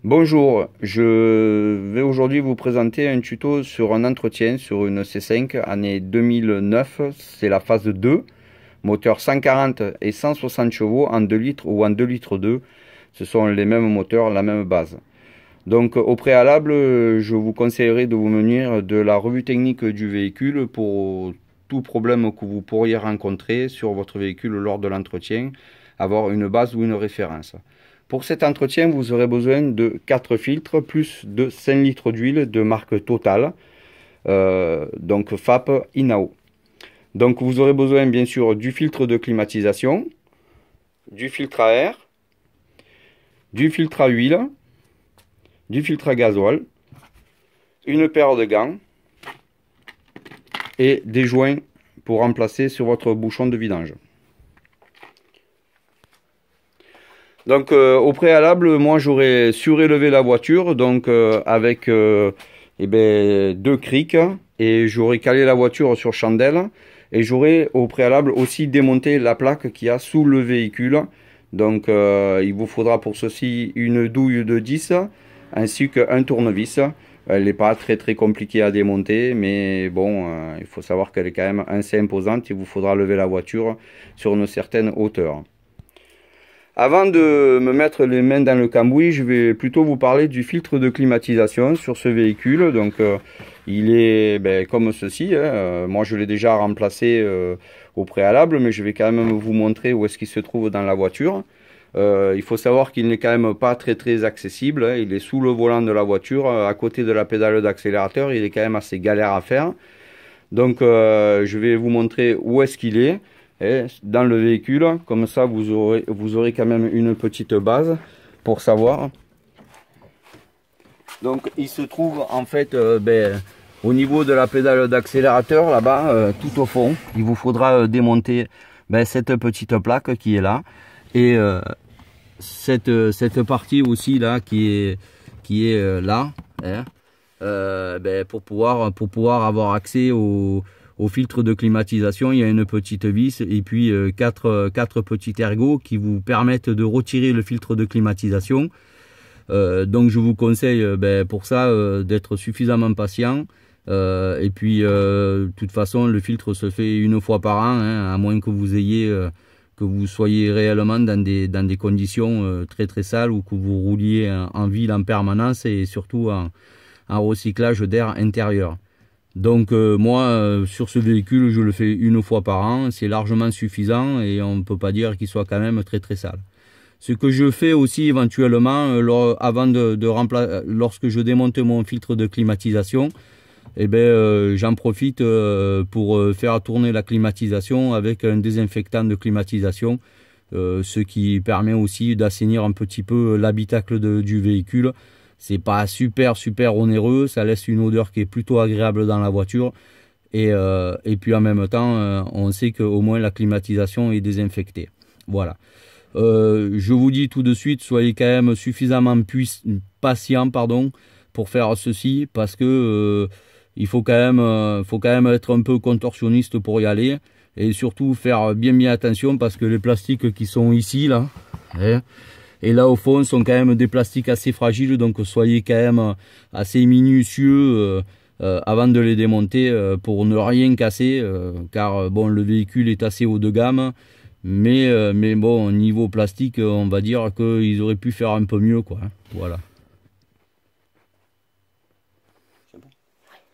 Bonjour, je vais aujourd'hui vous présenter un tuto sur un entretien sur une C5 année 2009, c'est la phase 2, moteur 140 et 160 chevaux en 2 litres ou en 2 litres 2, ce sont les mêmes moteurs, la même base. Donc au préalable, je vous conseillerais de vous munir de la revue technique du véhicule pour tout problème que vous pourriez rencontrer sur votre véhicule lors de l'entretien, avoir une base ou une référence. Pour cet entretien, vous aurez besoin de 4 filtres plus de 5 litres d'huile de marque Total, donc FAP Inao. Donc vous aurez besoin bien sûr du filtre de climatisation, du filtre à air, du filtre à huile, du filtre à gasoil, une paire de gants et des joints pour remplacer sur votre bouchon de vidange. Donc au préalable, moi j'aurais surélevé la voiture donc avec 2 crics et j'aurais calé la voiture sur chandelle et j'aurais au préalable aussi démonté la plaque qu'il y a sous le véhicule. Donc il vous faudra pour ceci une douille de 10 ainsi qu'un tournevis. Elle n'est pas très compliquée à démonter, mais bon, il faut savoir qu'elle est quand même assez imposante. Il vous faudra lever la voiture sur une certaine hauteur. Avant de me mettre les mains dans le cambouis, je vais plutôt vous parler du filtre de climatisation sur ce véhicule. Donc il est comme ceci, hein. Moi je l'ai déjà remplacé au préalable, mais je vais quand même vous montrer où est-ce qu'il se trouve dans la voiture. Il faut savoir qu'il n'est quand même pas très accessible, hein. Il est sous le volant de la voiture, à côté de la pédale d'accélérateur. Il est quand même assez galère à faire. Donc je vais vous montrer où est-ce qu'il est. Et dans le véhicule, comme ça vous aurez quand même une petite base pour savoir. Donc il se trouve en fait au niveau de la pédale d'accélérateur là-bas, tout au fond. Il vous faudra démonter cette petite plaque qui est là et cette partie aussi là qui est là, hein, pour pouvoir avoir accès au filtre de climatisation. Il y a une petite vis et puis quatre petits ergots qui vous permettent de retirer le filtre de climatisation. Donc je vous conseille pour ça d'être suffisamment patient. Et puis de toute façon le filtre se fait une fois par an, hein, à moins que vous soyez réellement dans des conditions très sales ou que vous rouliez en ville en permanence et surtout en recyclage d'air intérieur. Donc moi sur ce véhicule je le fais une fois par an, c'est largement suffisant et on ne peut pas dire qu'il soit quand même très sale. Ce que je fais aussi éventuellement lorsque je démonte mon filtre de climatisation, j'en profite pour faire tourner la climatisation avec un désinfectant de climatisation, ce qui permet aussi d'assainir un petit peu l'habitacle du véhicule. C'est pas super onéreux, ça laisse une odeur qui est plutôt agréable dans la voiture et puis en même temps on sait qu'au moins la climatisation est désinfectée. Voilà. Je vous dis tout de suite, soyez quand même suffisamment patient pour faire ceci, parce que il faut quand même être un peu contorsionniste pour y aller et surtout faire bien attention, parce que les plastiques qui sont ici là, hein, et là au fond sont quand même des plastiques assez fragiles, donc soyez quand même assez minutieux avant de les démonter pour ne rien casser, car bon, le véhicule est assez haut de gamme, mais bon, niveau plastique on va dire qu'ils auraient pu faire un peu mieux quoi, hein. Voilà.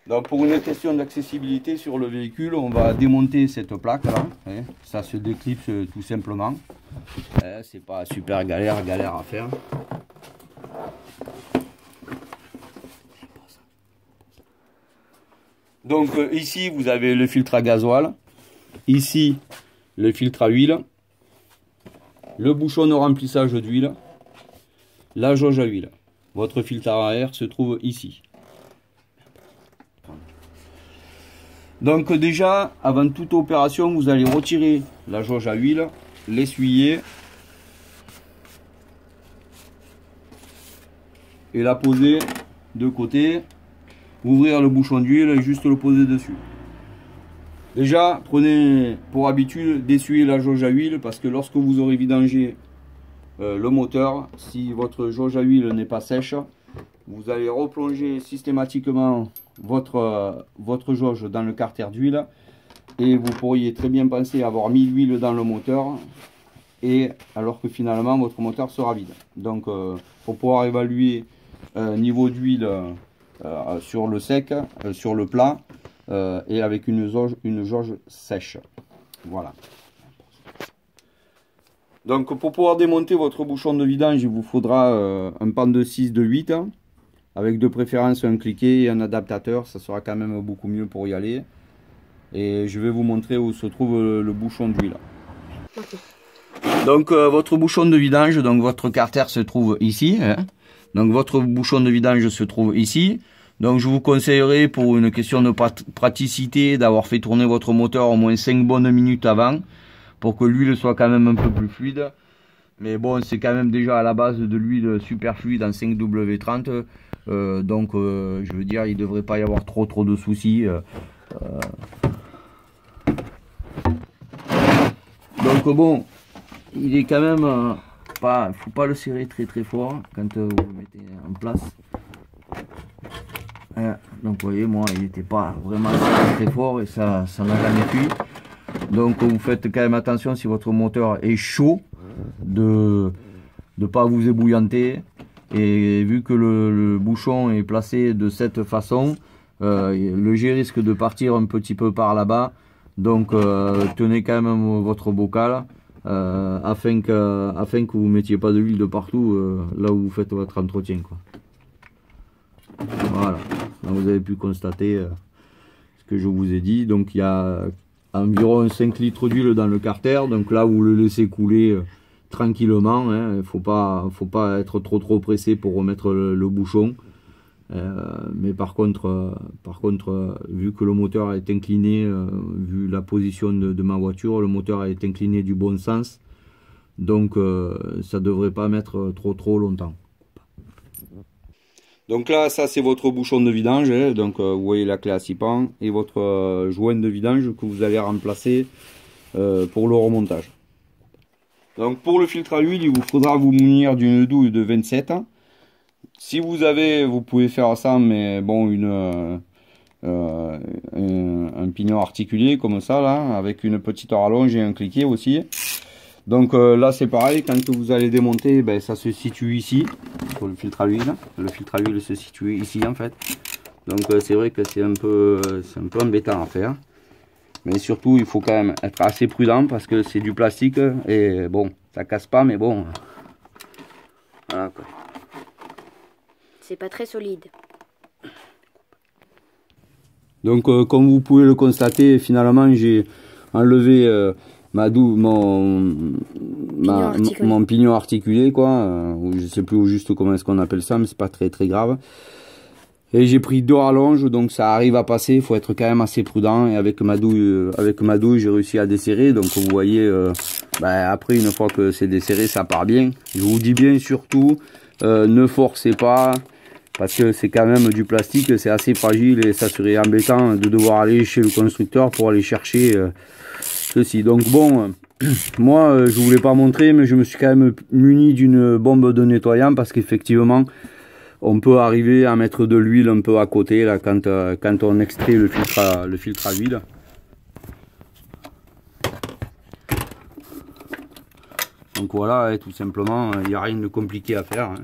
Donc pour une question d'accessibilité sur le véhicule, on va démonter cette plaque là, hein. Ça se déclipse tout simplement. C'est pas super galère à faire. Donc ici vous avez le filtre à gasoil, ici le filtre à huile, le bouchon de remplissage d'huile, la jauge à huile. Votre filtre à air se trouve ici. Donc déjà, avant toute opération, vous allez retirer la jauge à huile, l'essuyer et la poser de côté, ouvrir le bouchon d'huile et juste le poser dessus. Déjà, prenez pour habitude d'essuyer la jauge à huile, parce que lorsque vous aurez vidangé le moteur. Si votre jauge à huile n'est pas sèche, vous allez replonger systématiquement votre jauge dans le carter d'huile et vous pourriez très bien penser avoir mis l'huile dans le moteur, et alors que finalement votre moteur sera vide. Donc pour pouvoir évaluer niveau d'huile sur le sec, sur le plat, et avec une jauge sèche. Voilà. Donc pour pouvoir démonter votre bouchon de vidange, il vous faudra un pan de 6 de 8, avec de préférence un cliquet et un adaptateur, ça sera quand même beaucoup mieux pour y aller. Et je vais vous montrer où se trouve le bouchon d'huile. Okay. Donc votre bouchon de vidange, donc votre carter se trouve ici, hein. Donc votre bouchon de vidange se trouve ici. Donc je vous conseillerais, pour une question de praticité, d'avoir fait tourner votre moteur au moins 5 bonnes minutes avant, pour que l'huile soit quand même un peu plus fluide. Mais bon, c'est quand même déjà à la base de l'huile super fluide en 5W30, donc je veux dire, il ne devrait pas y avoir trop de soucis. Donc bon, il est quand même pas, faut pas le serrer très fort quand vous le mettez en place. Donc vous voyez, moi il n'était pas vraiment très fort et ça n'a jamais cuit. Donc vous faites quand même attention, si votre moteur est chaud, de ne pas vous ébouillanter. Et vu que le bouchon est placé de cette façon, le jet risque de partir un petit peu par là-bas. Donc tenez quand même votre bocal afin que vous ne mettiez pas de l'huile de partout là où vous faites votre entretien, quoi. Voilà, donc vous avez pu constater ce que je vous ai dit. Donc il y a environ 5 litres d'huile dans le carter, donc là vous le laissez couler tranquillement, hein. Il faut pas être trop pressé pour remettre le bouchon. Mais par contre, vu que le moteur est incliné, vu la position de ma voiture, le moteur est incliné du bon sens, donc ça devrait pas mettre trop longtemps. Donc là, ça c'est votre bouchon de vidange, hein. Donc vous voyez la clé à 6 pans et votre joint de vidange que vous allez remplacer pour le remontage. Donc pour le filtre à huile, il vous faudra vous munir d'une douille de 27. Si vous avez, vous pouvez faire ça, mais bon, un pignon articulé comme ça là, avec une petite rallonge et un cliquet aussi. Donc là c'est pareil, quand vous allez démonter, ben, ça se situe ici pour le filtre à huile. Le filtre à huile se situe ici en fait. Donc c'est vrai que c'est un peu embêtant à faire. Mais surtout il faut quand même être assez prudent parce que c'est du plastique et bon, ça casse pas, mais bon. Voilà quoi. C'est pas très solide. Donc comme vous pouvez le constater, finalement j'ai enlevé mon pignon articulé, quoi. Je sais plus juste comment est-ce qu'on appelle ça, mais c'est pas très grave. Et j'ai pris 2 rallonges, donc ça arrive à passer. Il faut être quand même assez prudent. Et avec ma douille j'ai réussi à desserrer. Donc vous voyez, après une fois que c'est desserré, ça part bien. Je vous dis bien surtout, ne forcez pas. Parce que c'est quand même du plastique, c'est assez fragile et ça serait embêtant de devoir aller chez le constructeur pour aller chercher ceci. Donc bon, moi je voulais pas montrer, mais je me suis quand même muni d'une bombe de nettoyant parce qu'effectivement on peut arriver à mettre de l'huile un peu à côté là quand on extrait le filtre à huile. Donc voilà, tout simplement, il n'y a rien de compliqué à faire, hein.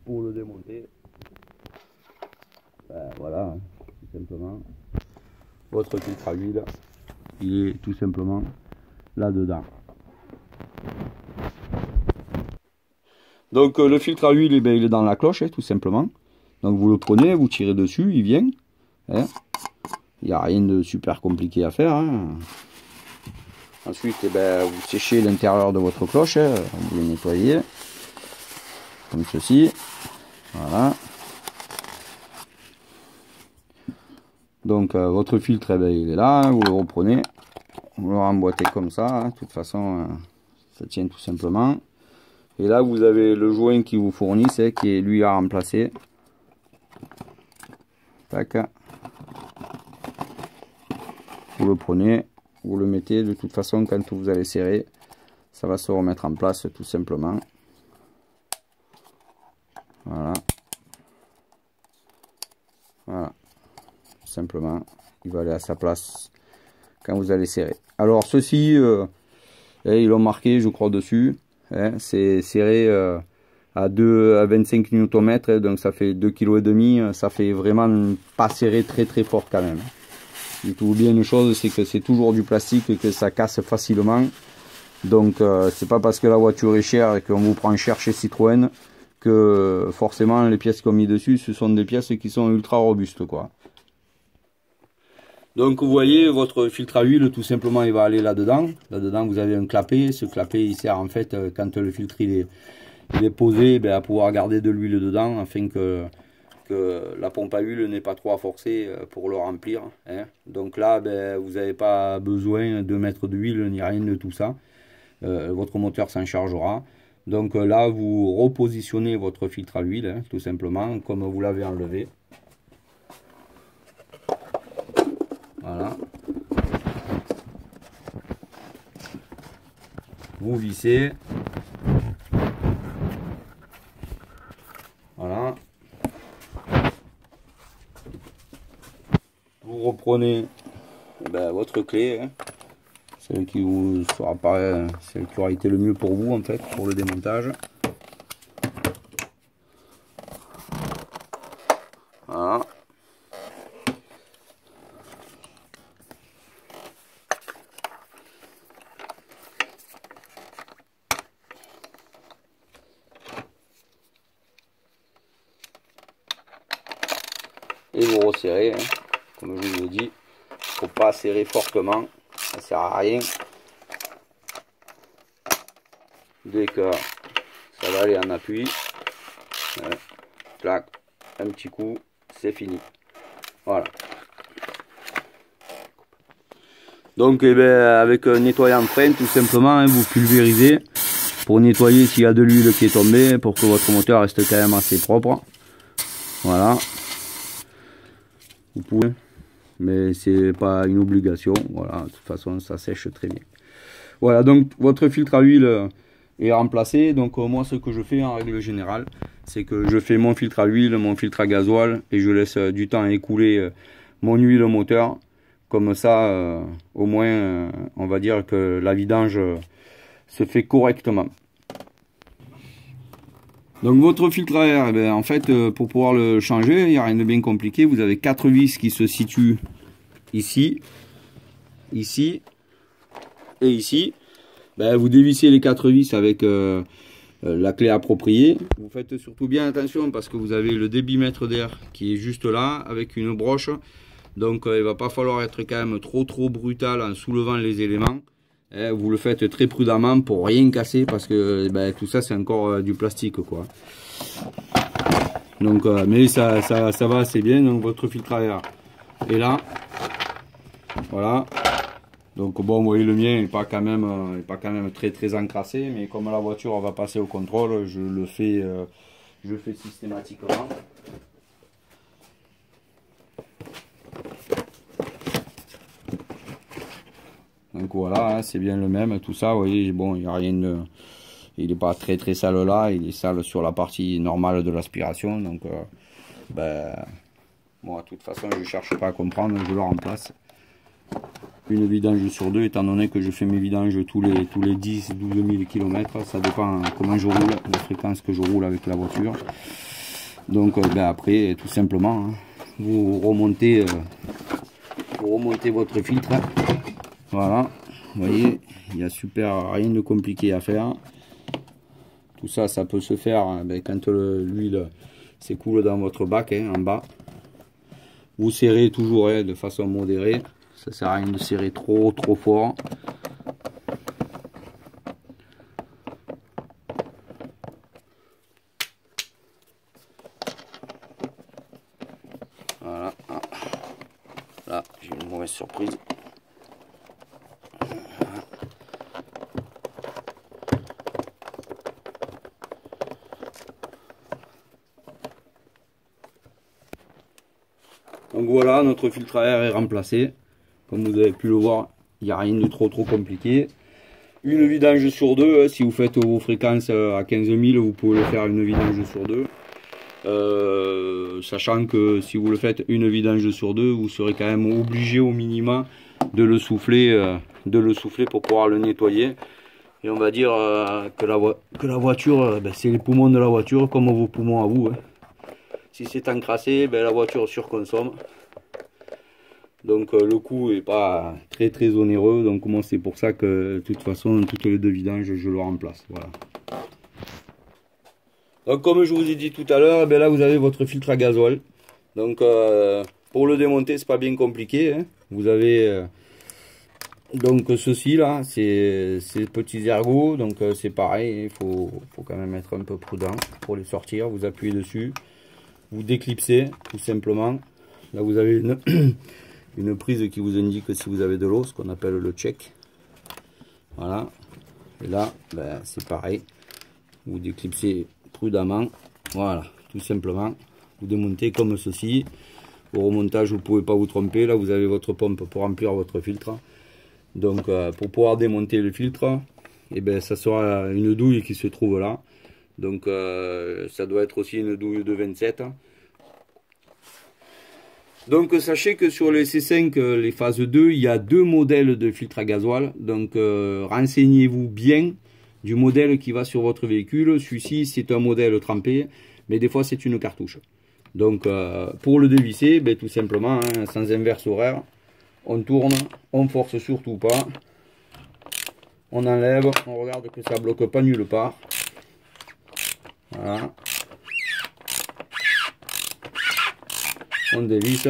Pour le démonter, voilà, tout simplement, votre filtre à huile, il est tout simplement là-dedans. Donc le filtre à huile, il est dans la cloche, tout simplement. Donc vous le prenez, vous tirez dessus, il vient. Il n'y a rien de super compliqué à faire, hein. Ensuite, vous séchez l'intérieur de votre cloche, vous le nettoyez, comme ceci. Voilà. Donc votre filtre, il est là, vous le reprenez, vous le remboîtez comme ça, hein. De toute façon, ça tient tout simplement. Et là, vous avez le joint qui vous fournit, qui est lui à remplacer. Tac. vous le prenez, vous le mettez. De toute façon, quand vous allez serrer, ça va se remettre en place tout simplement. Voilà. Voilà. Tout simplement, il va aller à sa place quand vous allez serrer. Alors ceci, ils l'ont marqué, je crois, dessus. Hein, c'est serré à 25 Nm, donc ça fait 2,5 kg. Ça fait vraiment pas serré très très fort quand même. Dites-vous bien une chose, c'est que c'est toujours du plastique et que ça casse facilement. Donc c'est pas parce que la voiture est chère et qu'on vous prend cher chez Citroën que forcément les pièces qu'on mis dessus, ce sont des pièces qui sont ultra robustes, quoi. Donc vous voyez, votre filtre à huile, tout simplement, il va aller là-dedans. Là-dedans, vous avez un clapet. Ce clapet, il sert en fait, quand le filtre il est posé, ben, à pouvoir garder de l'huile dedans, afin que la pompe à huile n'ait pas trop à forcer pour le remplir. Hein. Donc là, ben, vous n'avez pas besoin de mettre d'huile ni rien de tout ça. Votre moteur s'en chargera. Donc là, vous repositionnez votre filtre à huile, hein, tout simplement, comme vous l'avez enlevé. Voilà. Vous vissez. Voilà. Vous reprenez votre clé, hein, celle qui vous sera pas, celle qui aura été le mieux pour vous en fait pour le démontage. Voilà. Et vous resserrez, hein, comme je vous l'ai dit, faut pas serrer fortement, ça sert à rien. Dès que ça va aller en appui, clac, un petit coup, c'est fini. Voilà. Donc avec un nettoyant frein, tout simplement, hein, vous pulvérisez pour nettoyer s'il y a de l'huile qui est tombée, pour que votre moteur reste quand même assez propre. Voilà. Vous pouvez, mais c'est pas une obligation. Voilà, de toute façon ça sèche très bien. Voilà, donc votre filtre à huile est remplacé. Donc moi ce que je fais en règle générale, c'est que je fais mon filtre à huile, mon filtre à gasoil, et je laisse du temps écouler mon huile au moteur. Comme ça, au moins, on va dire que la vidange se fait correctement. Donc votre filtre à air, en fait, pour pouvoir le changer, il n'y a rien de bien compliqué. Vous avez 4 vis qui se situent ici, ici et ici. Vous dévissez les 4 vis avec la clé appropriée. Vous faites surtout bien attention parce que vous avez le débitmètre d'air qui est juste là avec une broche. Donc il ne va pas falloir être quand même trop brutal en soulevant les éléments. Vous le faites très prudemment pour rien casser parce que tout ça c'est encore du plastique, quoi. Donc mais ça va assez bien. Donc votre filtre à air est là. Voilà. Donc bon, vous voyez, le mien n'est pas quand même très encrassé, mais comme la voiture va passer au contrôle, je le fais systématiquement. Donc voilà, hein, c'est bien le même, tout ça, vous voyez, bon, il n'y a rien de... Il n'est pas très sale là, il est sale sur la partie normale de l'aspiration, donc bon, de toute façon, je ne cherche pas à comprendre, je le remplace. Une vidange sur deux, étant donné que je fais mes vidanges tous les 10-12 000 km, ça dépend comment je roule, la fréquence que je roule avec la voiture. Donc après, tout simplement, hein, vous remontez votre filtre. Voilà, vous voyez, il n'y a rien de compliqué à faire. Tout ça, ça peut se faire quand l'huile s'écoule dans votre bac, hein, en bas. Vous serrez toujours de façon modérée. Ça sert à rien de serrer trop fort. Voilà. Là, j'ai une mauvaise surprise. Donc voilà, notre filtre à air est remplacé. Comme vous avez pu le voir, il n'y a rien de trop compliqué. Une vidange sur deux, si vous faites vos fréquences à 15 000, vous pouvez le faire une vidange sur deux. Sachant que si vous le faites une vidange sur deux, vous serez quand même obligé au minimum de le souffler pour pouvoir le nettoyer. Et on va dire que la voiture, c'est les poumons de la voiture comme vos poumons à vous. Hein. Si c'est encrassé, la voiture surconsomme. Donc le coût est pas très onéreux. Donc moi c'est pour ça que de toute façon toutes les deux vidanges je le remplace. Voilà. Donc comme je vous ai dit tout à l'heure, là vous avez votre filtre à gasoil. Donc pour le démonter c'est pas bien compliqué. Hein. Vous avez donc ceci là, c'est ces petits ergots. Donc c'est pareil, il faut quand même être un peu prudent pour les sortir. Vous appuyez dessus, vous déclipsez tout simplement. Là vous avez une prise qui vous indique si vous avez de l'eau, ce qu'on appelle le check. Voilà. Et là, c'est pareil. Vous déclipsez prudemment. Voilà, tout simplement. Vous démontez comme ceci. Au remontage, vous ne pouvez pas vous tromper. Là, vous avez votre pompe pour remplir votre filtre. Donc, pour pouvoir démonter le filtre, ça sera une douille qui se trouve là. Donc, ça doit être aussi une douille de 27. Donc sachez que sur les C5, les phases 2, il y a deux modèles de filtre à gasoil. Donc renseignez-vous bien du modèle qui va sur votre véhicule. Celui-ci c'est un modèle trempé, mais des fois c'est une cartouche. Donc pour le dévisser, tout simplement, hein, sans inverse horaire, on tourne, on force surtout pas. On enlève, on regarde que ça bloque pas nulle part. Voilà. On dévisse.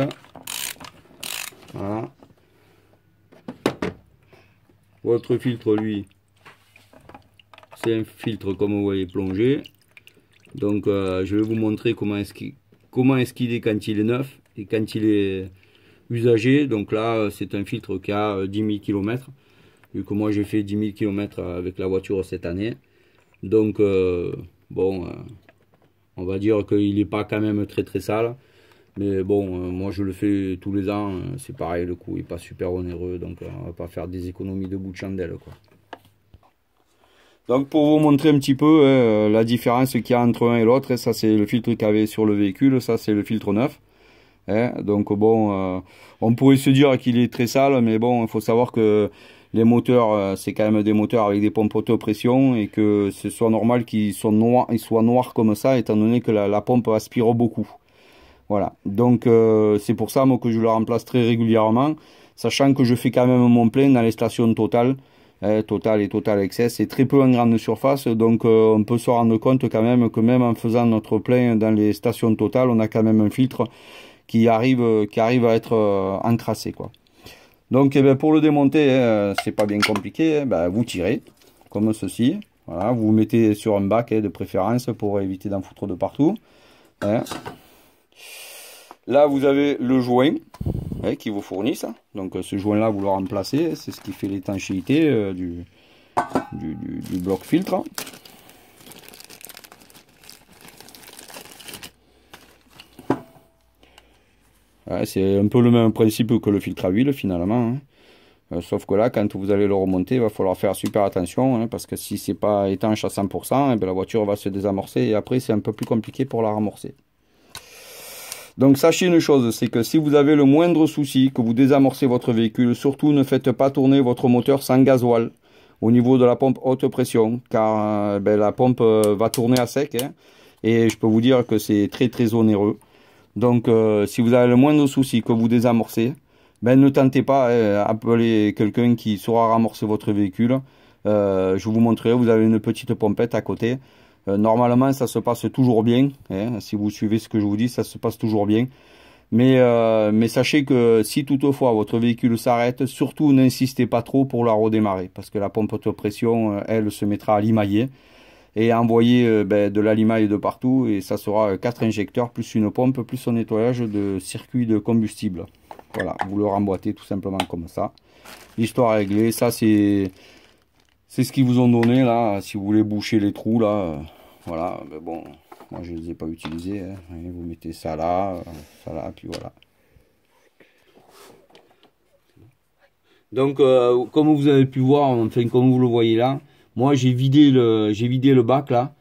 Voilà. Votre filtre, lui, c'est un filtre comme vous voyez plongé. Donc je vais vous montrer comment est-ce qu'il est quand il est neuf et quand il est usagé. Donc là c'est un filtre qui a 10 000 km. Vu que moi j'ai fait 10 000 km avec la voiture cette année. Donc bon, on va dire qu'il n'est pas quand même très sale. Mais bon, moi je le fais tous les ans, c'est pareil, le coût n'est pas super onéreux, donc on va pas faire des économies de bout de chandelle, quoi. Donc pour vous montrer un petit peu la différence qu'il y a entre un et l'autre, ça c'est le filtre qu'il y avait sur le véhicule, ça c'est le filtre neuf. Donc bon, on pourrait se dire qu'il est très sale, mais bon, il faut savoir que les moteurs, c'est quand même des moteurs avec des pompes auto-pression et que ce soit normal qu'ils soient noirs comme ça, étant donné que la pompe aspire beaucoup. Voilà, donc c'est pour ça moi que je le remplace très régulièrement, sachant que je fais quand même mon plein dans les stations Total, Total et Total Access, c'est très peu en grande surface, donc on peut se rendre compte quand même que même en faisant notre plein dans les stations Total, on a quand même un filtre qui arrive à être encrassé, quoi. Donc pour le démonter, c'est pas bien compliqué, vous tirez comme ceci, voilà, vous mettez sur un bac de préférence pour éviter d'en foutre de partout. Là, vous avez le joint qui vous fournit ça. Donc, ce joint-là, vous le remplacez. C'est ce qui fait l'étanchéité du bloc filtre. Ouais, c'est un peu le même principe que le filtre à huile, finalement. Hein. Sauf que là, quand vous allez le remonter, il va falloir faire super attention. Hein, parce que si c'est pas étanche à 100%, la voiture va se désamorcer. Et après, c'est un peu plus compliqué pour la ramorcer. Donc sachez une chose, c'est que si vous avez le moindre souci, que vous désamorcez votre véhicule, surtout ne faites pas tourner votre moteur sans gasoil au niveau de la pompe haute pression, car la pompe va tourner à sec, hein, et je peux vous dire que c'est très onéreux. Donc si vous avez le moindre souci que vous désamorcez, ne tentez pas, appelez quelqu'un qui saura ramorcer votre véhicule. Je vous montrerai, vous avez une petite pompette à côté. Normalement ça se passe toujours bien, hein, si vous suivez ce que je vous dis, ça se passe toujours bien. Mais sachez que si toutefois votre véhicule s'arrête, surtout n'insistez pas trop pour la redémarrer. Parce que la pompe de pression, elle se mettra à limailler. Et à envoyer de la limaille de partout. Et ça sera 4 injecteurs, plus une pompe, plus un nettoyage de circuit de combustible. Voilà, vous le remboîtez tout simplement comme ça. L'histoire est réglée, ça c'est ce qu'ils vous ont donné là, si vous voulez boucher les trous là. Voilà, mais bon, moi je ne les ai pas utilisés. Hein. Vous mettez ça là, puis voilà. Donc comme vous avez pu voir, enfin comme vous le voyez là, moi j'ai vidé le bac là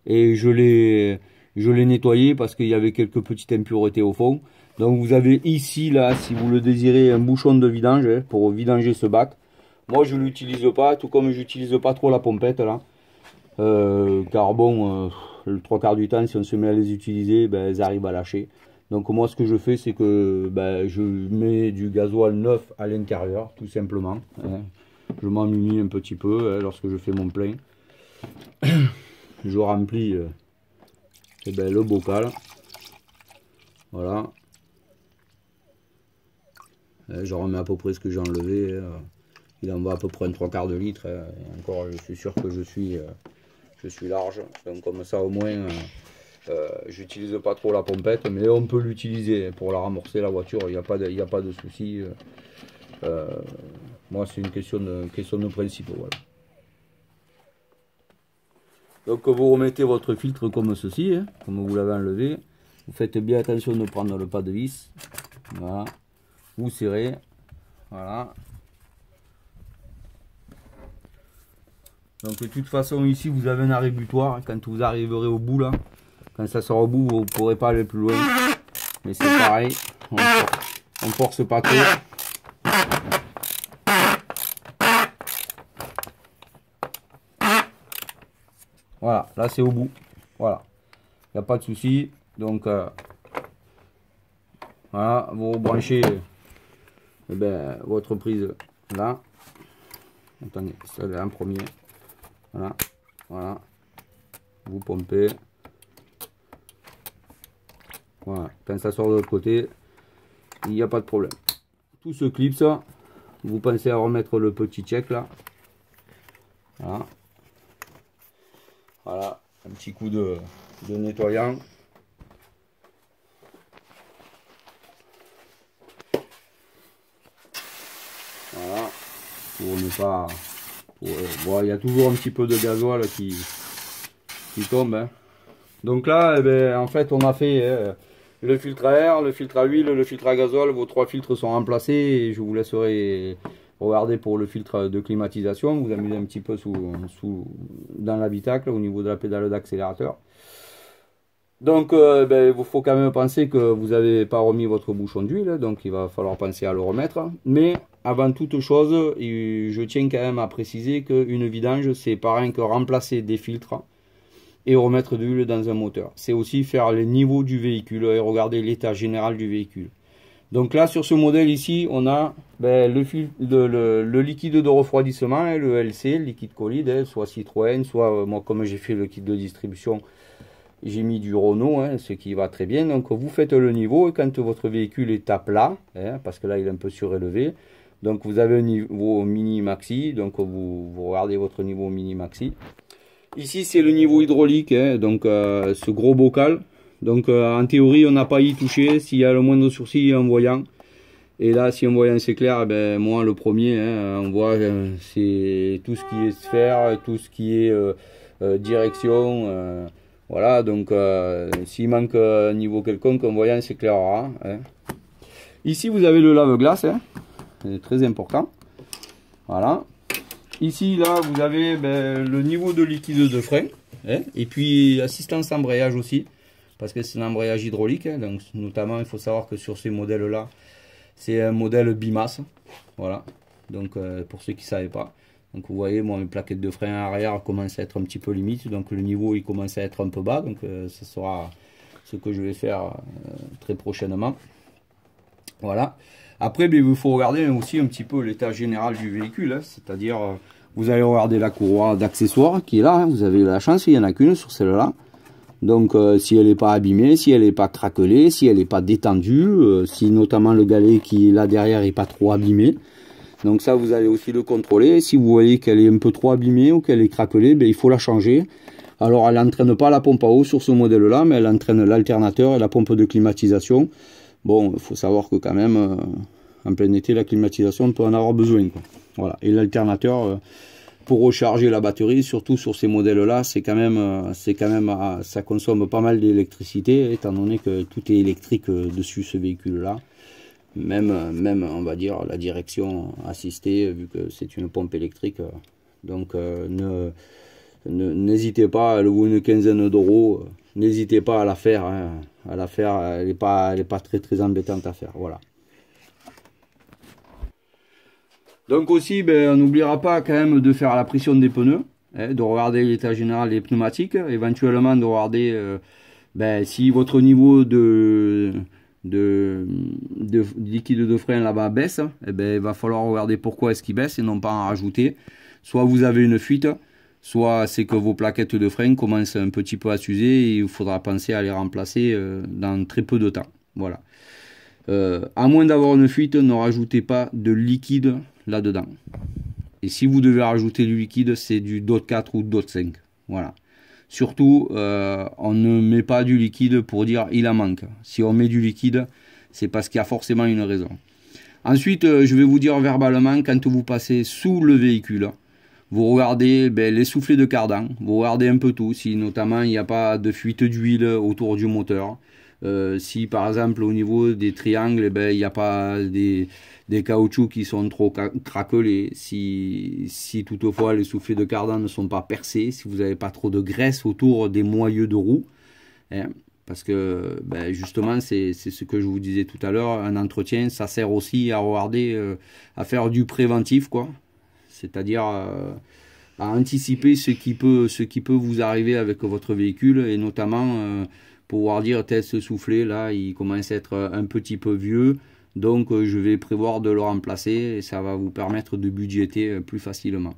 et je l'ai nettoyé parce qu'il y avait quelques petites impuretés au fond. Donc vous avez ici là, si vous le désirez, un bouchon de vidange pour vidanger ce bac. Moi je l'utilise pas, tout comme j'utilise pas trop la pompette là. Car bon, le 3/4 du temps, si on se met à les utiliser, ben, elles arrivent à lâcher. Donc moi ce que je fais, c'est que ben, je mets du gasoil neuf à l'intérieur, tout simplement. Hein. Je m'en munis un petit peu lorsque je fais mon plein. Je remplis ben, le bocal. Voilà. Je remets à peu près ce que j'ai enlevé. Il en va à peu près un 3/4 de litre. Et encore, je suis sûr que je suis large. Donc comme ça, au moins, j'utilise pas trop la pompette. Mais on peut l'utiliser pour la ramorcer la voiture. Il n'y a pas de souci. Moi, c'est une question de principe. Voilà. Donc vous remettez votre filtre comme ceci. Hein, comme vous l'avez enlevé. Vous faites bien attention de ne prendre le pas de vis. Voilà. Vous serrez, voilà. Donc de toute façon ici vous avez un arrêt butoir. Quand vous arriverez au bout là, quand ça sort au bout, vous ne pourrez pas aller plus loin. Mais c'est pareil, on force pas trop. Voilà, là c'est au bout. Voilà, il n'y a pas de souci. Donc voilà, vous branchez votre prise là. Attendez, celle-là en premier. Voilà, voilà. Vous pompez. Voilà, quand ça sort de l'autre côté, il n'y a pas de problème. Tout se clipse. Vous pensez à remettre le petit check là. Voilà. Voilà, un petit coup de nettoyant. Voilà, pour ne pas... Bon, il y a toujours un petit peu de gasoil qui tombe. Hein. Donc là, eh ben, en fait, on a fait le filtre à air, le filtre à huile, le filtre à gasoil. Vos 3 filtres sont remplacés et je vous laisserai regarder pour le filtre de climatisation. Vous amusez un petit peu dans l'habitacle au niveau de la pédale d'accélérateur. Donc, il faut quand même penser que vous n'avez pas remis votre bouchon d'huile, donc il va falloir penser à le remettre. Mais avant toute chose, je tiens quand même à préciser qu'une vidange, c'est pas rien que remplacer des filtres et remettre de l'huile dans un moteur. C'est aussi faire les niveaux du véhicule et regarder l'état général du véhicule. Donc là, sur ce modèle ici, on a le liquide de refroidissement, le LC, le liquide Colide, soit Citroën, soit moi comme j'ai fait le kit de distribution, j'ai mis du Renault, hein, ce qui va très bien. Donc vous faites le niveau et quand votre véhicule est à plat, hein, parce que là il est un peu surélevé, donc vous avez un niveau mini maxi, donc vous regardez votre niveau mini maxi. Ici c'est le niveau hydraulique, hein, donc ce gros bocal. Donc en théorie on n'a pas y touché, s'il y a le moindre sourcil il y a un voyant. Et là si un voyant c'est clair, ben, moi le premier, hein, on voit c'est tout ce qui est sphère, tout ce qui est direction. Voilà, donc s'il manque un niveau quelconque, un voyant s'éclairera. Hein. Ici, vous avez le lave-glace, hein. C'est très important. Voilà. Ici, là, vous avez le niveau de liquide de frein. Hein. Et puis, assistance embrayage aussi, parce que c'est un embrayage hydraulique. Hein. Donc, notamment, il faut savoir que sur ces modèles-là, c'est un modèle bimasse. Voilà. Donc, pour ceux qui ne savaient pas. Donc vous voyez, moi mes plaquettes de frein arrière commencent à être un petit peu limite, donc le niveau il commence à être un peu bas, donc ce sera ce que je vais faire très prochainement. Voilà. Après, il faut regarder aussi un petit peu l'état général du véhicule, hein, c'est-à-dire vous allez regarder la courroie d'accessoires qui est là, hein, vous avez la chance, il n'y en a qu'une sur celle-là. Donc si elle n'est pas abîmée, si elle n'est pas craquelée, si elle n'est pas détendue, si notamment le galet qui est là derrière n'est pas trop abîmé. Donc ça, vous allez aussi le contrôler. Si vous voyez qu'elle est un peu trop abîmée ou qu'elle est craquelée, il faut la changer. Alors, elle n'entraîne pas la pompe à eau sur ce modèle-là, mais elle entraîne l'alternateur et la pompe de climatisation. Bon, il faut savoir que quand même, en plein été, la climatisation, on peut en avoir besoin, quoi. Voilà. Et l'alternateur, pour recharger la batterie, surtout sur ces modèles-là, ça consomme pas mal d'électricité, étant donné que tout est électrique dessus ce véhicule-là. même on va dire la direction assistée, vu que c'est une pompe électrique. Donc n'hésitez pas, elle vaut une quinzaine d'euros, n'hésitez pas à la faire, hein. À la faire, elle n'est pas très embêtante à faire, voilà. Donc aussi, on n'oubliera pas quand même de faire la pression des pneus, hein, de regarder l'état général des pneumatiques, éventuellement de regarder si votre niveau de liquide de frein là-bas baisse, il va falloir regarder pourquoi est-ce qu'il baisse et non pas en rajouter. Soit vous avez une fuite, soit c'est que vos plaquettes de frein commencent un petit peu à s'user et il faudra penser à les remplacer dans très peu de temps. Voilà. À moins d'avoir une fuite, ne rajoutez pas de liquide là-dedans. Et si vous devez rajouter du liquide, c'est du DOT 4 ou DOT 5. Voilà. Surtout, on ne met pas du liquide pour dire il en manque. Si on met du liquide, c'est parce qu'il y a forcément une raison. Ensuite, je vais vous dire verbalement, quand vous passez sous le véhicule, vous regardez les soufflets de cardan, vous regardez un peu tout, si notamment il n'y a pas de fuite d'huile autour du moteur. Si par exemple au niveau des triangles, il n'y a pas des caoutchoucs qui sont trop craquelés, si toutefois les soufflets de cardan ne sont pas percés, si vous n'avez pas trop de graisse autour des moyeux de roue, hein, parce que justement c'est ce que je vous disais tout à l'heure, un entretien ça sert aussi à regarder, à faire du préventif, quoi. C'est-à-dire à anticiper ce qui peut vous arriver avec votre véhicule et notamment pouvoir dire ce soufflet là il commence à être un petit peu vieux, donc je vais prévoir de le remplacer et ça va vous permettre de budgéter plus facilement.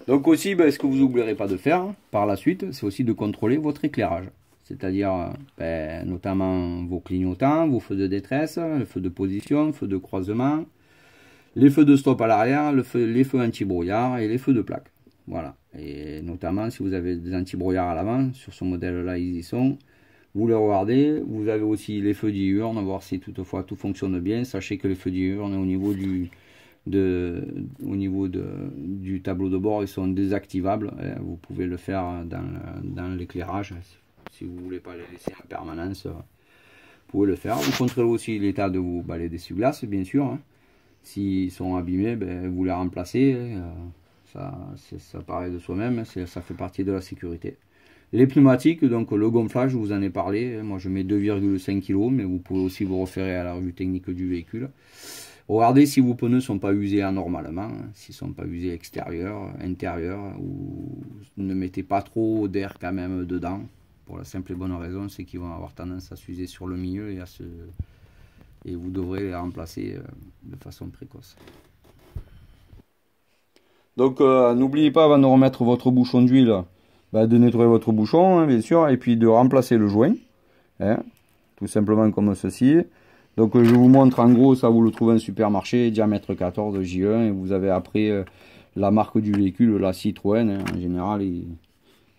Donc aussi ce que vous n'oublierez pas de faire par la suite, c'est aussi de contrôler votre éclairage, c'est-à-dire notamment vos clignotants, vos feux de détresse, le feu de position, le feu de croisement, les feux de stop à l'arrière, les feux anti-brouillard et les feux de plaque. Voilà. Et notamment si vous avez des anti-brouillards à l'avant, sur ce modèle-là ils y sont, vous les regardez. Vous avez aussi les feux diurnes, voir si toutefois tout fonctionne bien. Sachez que les feux diurnes au niveau du tableau de bord, ils sont désactivables. Vous pouvez le faire dans l'éclairage. Si vous ne voulez pas les laisser en permanence, vous pouvez le faire. Vous contrôlez aussi l'état de vos balais d'essuie-glace, bien sûr, hein. S'ils sont abîmés, vous les remplacez. Ça paraît de soi-même, ça fait partie de la sécurité. Les pneumatiques, donc le gonflage, je vous en ai parlé. Moi, je mets 2,5 kg, mais vous pouvez aussi vous référer à la revue technique du véhicule. Regardez si vos pneus ne sont pas usés anormalement, hein, s'ils ne sont pas usés extérieurs, intérieurs, ou ne mettez pas trop d'air quand même dedans. Pour la simple et bonne raison, c'est qu'ils vont avoir tendance à s'user sur le milieu et vous devrez les remplacer de façon précoce. Donc n'oubliez pas avant de remettre votre bouchon d'huile, de nettoyer votre bouchon, hein, bien sûr, et puis de remplacer le joint, hein, tout simplement comme ceci. Donc je vous montre en gros, ça vous le trouvez en supermarché, diamètre 14 J1, et vous avez après la marque du véhicule, la Citroën, hein, en général ils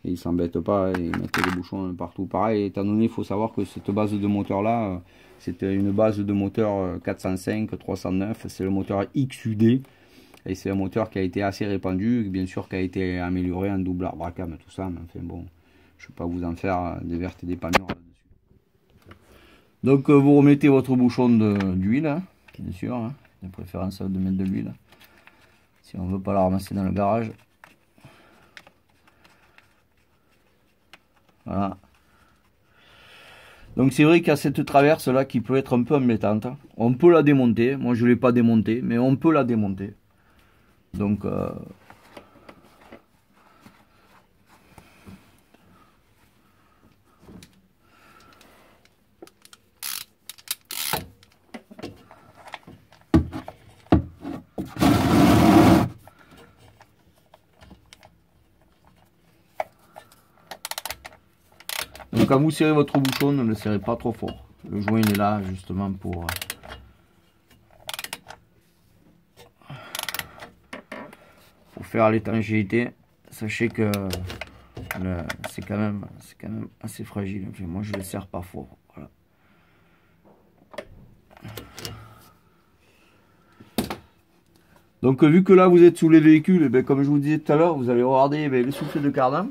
ne s'embêtent pas, ils mettent les bouchons partout. Pareil, étant donné, il faut savoir que cette base de moteur là, c'est une base de moteur 405, 309, c'est le moteur XUD. Et c'est un moteur qui a été assez répandu, bien sûr qui a été amélioré en double arbre à cam, tout ça, mais enfin bon, je ne vais pas vous en faire des vertes et des pas mûres là-dessus. Donc vous remettez votre bouchon d'huile, hein, bien sûr, hein, de préférence de mettre de l'huile, si on ne veut pas la ramasser dans le garage. Voilà. Donc c'est vrai qu'il y a cette traverse là qui peut être un peu embêtante. On peut la démonter, moi je ne l'ai pas démontée, mais on peut la démonter. Donc quand vous serrez votre bouchon, ne le serrez pas trop fort. Le joint il est là justement pour faire l'étanchéité. Sachez que c'est quand même assez fragile. Enfin, moi je le serre pas fort. Voilà. Donc vu que là vous êtes sous les véhicules, et comme je vous disais tout à l'heure, vous allez regarder les soufflets de cardan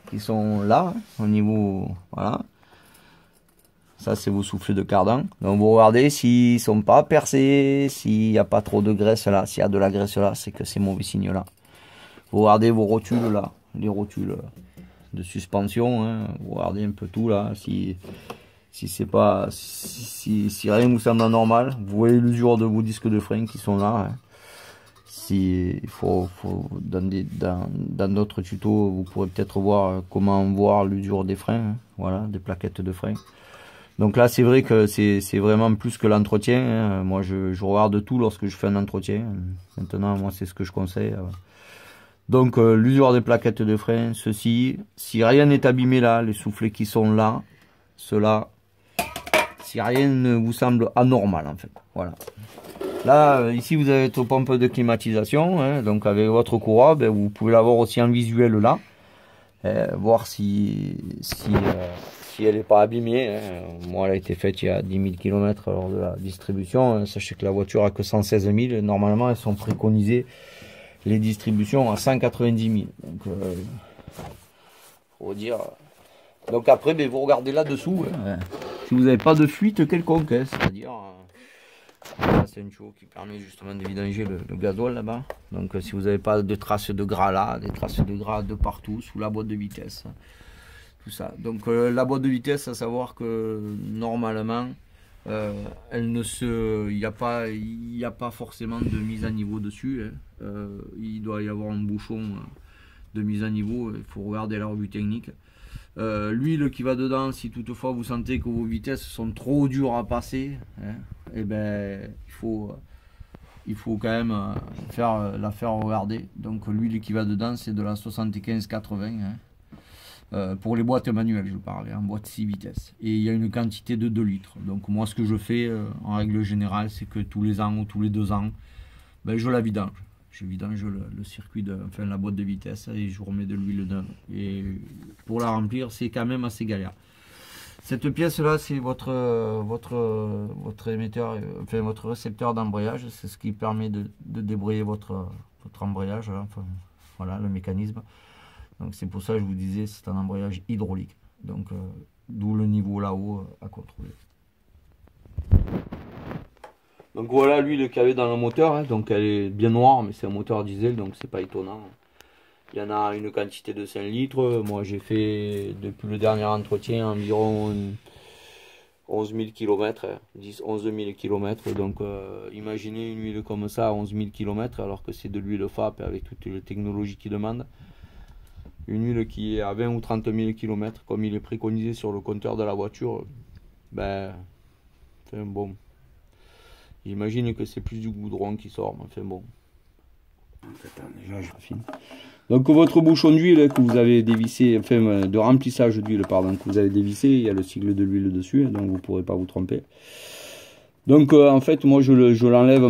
qui sont là, au niveau, voilà. Ça, c'est vos soufflets de cardan. Donc, vous regardez s'ils sont pas percés, s'il n'y a pas trop de graisse là. S'il y a de la graisse là, c'est que c'est mauvais signe là. Vous regardez vos rotules là, les rotules de suspension. Hein. Vous regardez un peu tout là. Si rien vous semble anormal, vous voyez l'usure de vos disques de frein qui sont là. Hein. Il faut dans d'autres tutos, vous pourrez peut-être voir comment voir l'usure des freins. Hein. Voilà, des plaquettes de frein. Donc là, c'est vrai que c'est vraiment plus que l'entretien. Hein. Moi, je regarde tout lorsque je fais un entretien. Maintenant, moi, c'est ce que je conseille. Donc, l'usure des plaquettes de frein, ceci. Si rien n'est abîmé là, les soufflets qui sont là, ceux-là, si rien ne vous semble anormal, en fait. Voilà. Là, ici, vous avez votre pompe de climatisation. Hein. Donc, avec votre courroie, ben, vous pouvez l'avoir aussi en visuel là. Voir si elle n'est pas abîmée. Hein. Moi, elle a été faite il y a 10 000 km lors de la distribution. Hein. Sachez que la voiture a que 116 000. Normalement, elles sont préconisées les distributions à 190 000. Donc, faut dire. Donc après, ben, vous regardez là-dessous. Hein. Si vous n'avez pas de fuite quelconque, hein, c'est-à-dire, c'est une chose qui permet justement de vidanger le gasoil là-bas. Donc, si vous n'avez pas de traces de gras là, des traces de gras de partout sous la boîte de vitesse. Tout ça. Donc la boîte de vitesse, à savoir que normalement il n'y a pas forcément de mise à niveau dessus. Hein. Il doit y avoir un bouchon de mise à niveau. Il faut regarder la revue technique. L'huile qui va dedans, si toutefois vous sentez que vos vitesses sont trop dures à passer, hein, et ben il faut quand même la faire regarder. Donc l'huile qui va dedans, c'est de la 75-80. Hein. Pour les boîtes manuelles, je parle, en boîte 6 vitesses. Et il y a une quantité de 2 litres. Donc moi, ce que je fais, en règle générale, c'est que tous les ans ou tous les 2 ans, ben, je la vidange. Je vidange le circuit, la boîte de vitesse, et je remets de l'huile neuve. Et pour la remplir, c'est quand même assez galère. Cette pièce-là, c'est votre émetteur, enfin votre récepteur d'embrayage. C'est ce qui permet de débrayer votre embrayage. Là. Enfin, voilà, le mécanisme. Donc c'est pour ça que je vous disais, c'est un embrayage hydraulique. Donc d'où le niveau là-haut à contrôler. Donc voilà l'huile qu'il y avait dans le moteur. Hein. Donc elle est bien noire, mais c'est un moteur diesel, donc c'est pas étonnant. Il y en a une quantité de 5 litres. Moi j'ai fait depuis le dernier entretien environ 11 000 km, 11 000 km. Donc imaginez une huile comme ça à 11 000 km, alors que c'est de l'huile FAP avec toutes les technologies qu'il demande. Une huile qui est à 20 ou 30 000 km, comme il est préconisé sur le compteur de la voiture, ben, enfin bon, j'imagine que c'est plus du goudron qui sort, mais enfin bon. Déjà, je raffine. Donc votre bouchon d'huile que vous avez dévissé, enfin de remplissage d'huile, pardon, que vous avez dévissé, il y a le sigle de l'huile dessus, donc vous ne pourrez pas vous tromper. Donc en fait, moi je l'enlève